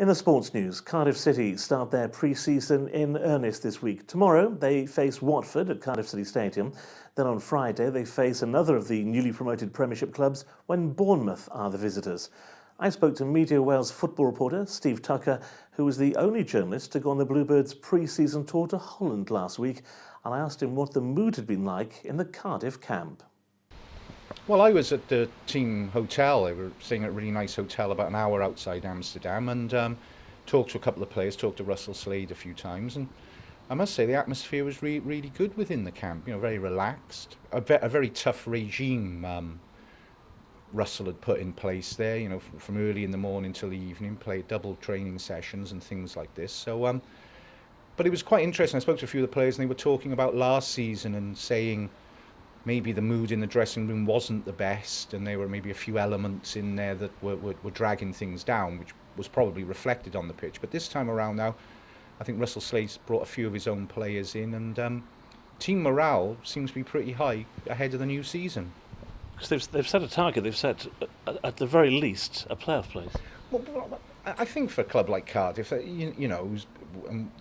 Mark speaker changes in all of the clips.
Speaker 1: In the sports news, Cardiff City start their pre-season in earnest this week. Tomorrow, they face Watford at Cardiff City Stadium. Then on Friday, they face another of the newly promoted Premiership clubs when Bournemouth are the visitors. I spoke to Media Wales football reporter Steve Tucker, who was the only journalist to go on the Bluebirds' pre-season tour to Holland last week, and I asked him what the mood had been like in the Cardiff camp.
Speaker 2: Well, I was at the team hotel. They were staying at a really nice hotel about an hour outside Amsterdam, and talked to a couple of players, talked to Russell Slade a few times, and I must say the atmosphere was really good within the camp. You know, very relaxed. A very tough regime Russell had put in place there. You know, from early in the morning till the evening, played double training sessions and things like this. So, but it was quite interesting. I spoke to a few of the players, and they were talking about last season and saying maybe the mood in the dressing room wasn't the best, and there were maybe a few elements in there that were dragging things down, which was probably reflected on the pitch. But this time around now, I think Russell Slade's brought a few of his own players in, and team morale seems to be pretty high ahead of the new season.
Speaker 1: Because they've set a target, they've set, at the very least, a playoff place.
Speaker 2: Well, I think for a club like Cardiff, you know,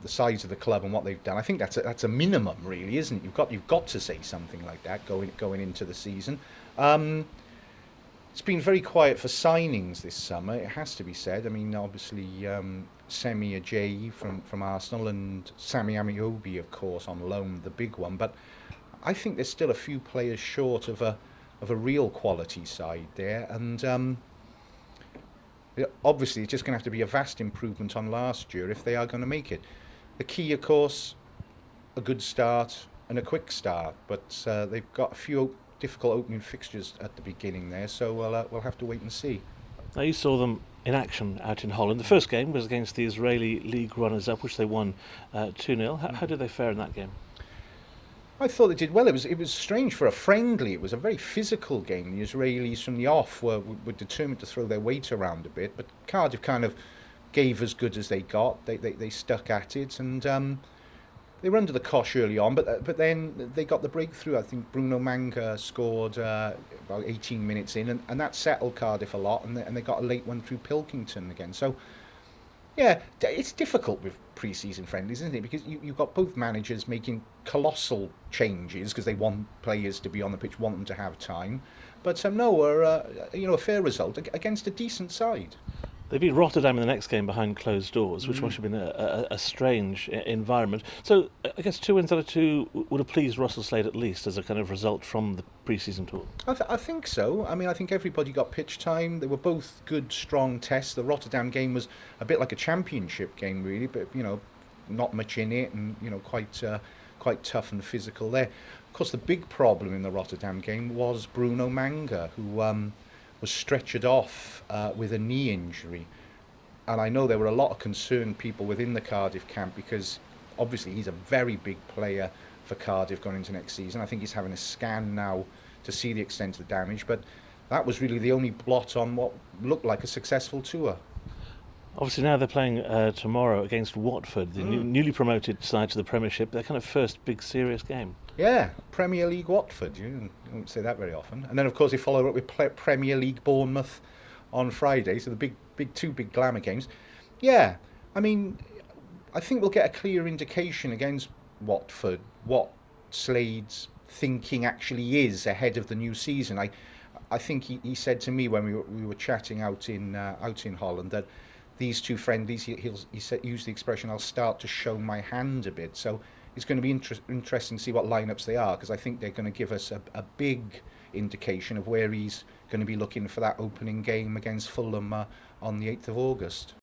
Speaker 2: the size of the club and what they've done, I think that's a minimum, really, isn't it? You've got to say something like that going into the season. It's been very quiet for signings this summer, it has to be said. I mean, obviously, Semi Ajayi from Arsenal and Sammy Amiobi, of course, on loan, the big one. But I think there's still a few players short of a real quality side there, and obviously it's just going to have to be a vast improvement on last year if they are going to make it. The key, of course, a good start and a quick start, but they've got a few difficult opening fixtures at the beginning there, so we'll have to wait and see.
Speaker 1: Now, you saw them in action out in Holland. The first game was against the Israeli league runners-up, which they won 2-0. How did they fare in that game?
Speaker 2: I thought they did well. It was strange for a friendly. It was a very physical game. The Israelis from the off were determined to throw their weight around a bit, but Cardiff kind of gave as good as they got. They stuck at it, and they were under the cosh early on, but then they got the breakthrough. I think Bruno Manga scored about 18 minutes in, and that settled Cardiff a lot, and they got a late one through Pilkington again. So, yeah, it's difficult with pre-season friendlies, isn't it? Because you've got both managers making colossal changes because they want players to be on the pitch, want them to have time. But a fair result against a decent side.
Speaker 1: They beat Rotterdam in the next game behind closed doors, which must have been a strange environment. So I guess 2 wins out of 2 would have pleased Russell Slade at least as a kind of result from the pre-season tour.
Speaker 2: I think so. I mean, I think everybody got pitch time. They were both good, strong tests. The Rotterdam game was a bit like a championship game, really, but, you know, not much in it, and, you know, quite tough and physical there. Of course, the big problem in the Rotterdam game was Bruno Manga, who was stretchered off with a knee injury. And I know there were a lot of concerned people within the Cardiff camp because obviously he's a very big player for Cardiff going into next season. I think he's having a scan now to see the extent of the damage, but that was really the only blot on what looked like a successful tour.
Speaker 1: Obviously now they're playing tomorrow against Watford, the newly promoted side to the Premiership, their kind of first big serious game.
Speaker 2: Yeah, Premier League Watford, you don't say that very often. And then of course they follow up with Premier League Bournemouth on Friday, so the two big glamour games. Yeah, I mean, I think we'll get a clear indication against Watford what Slade's thinking actually is ahead of the new season. I think he said to me when we were chatting out in Holland that these two friendlies, he said, used the expression, I'll start to show my hand a bit. So it's going to be interesting to see what lineups they are, because I think they're going to give us a big indication of where he's going to be looking for that opening game against Fulham on the 8th of August.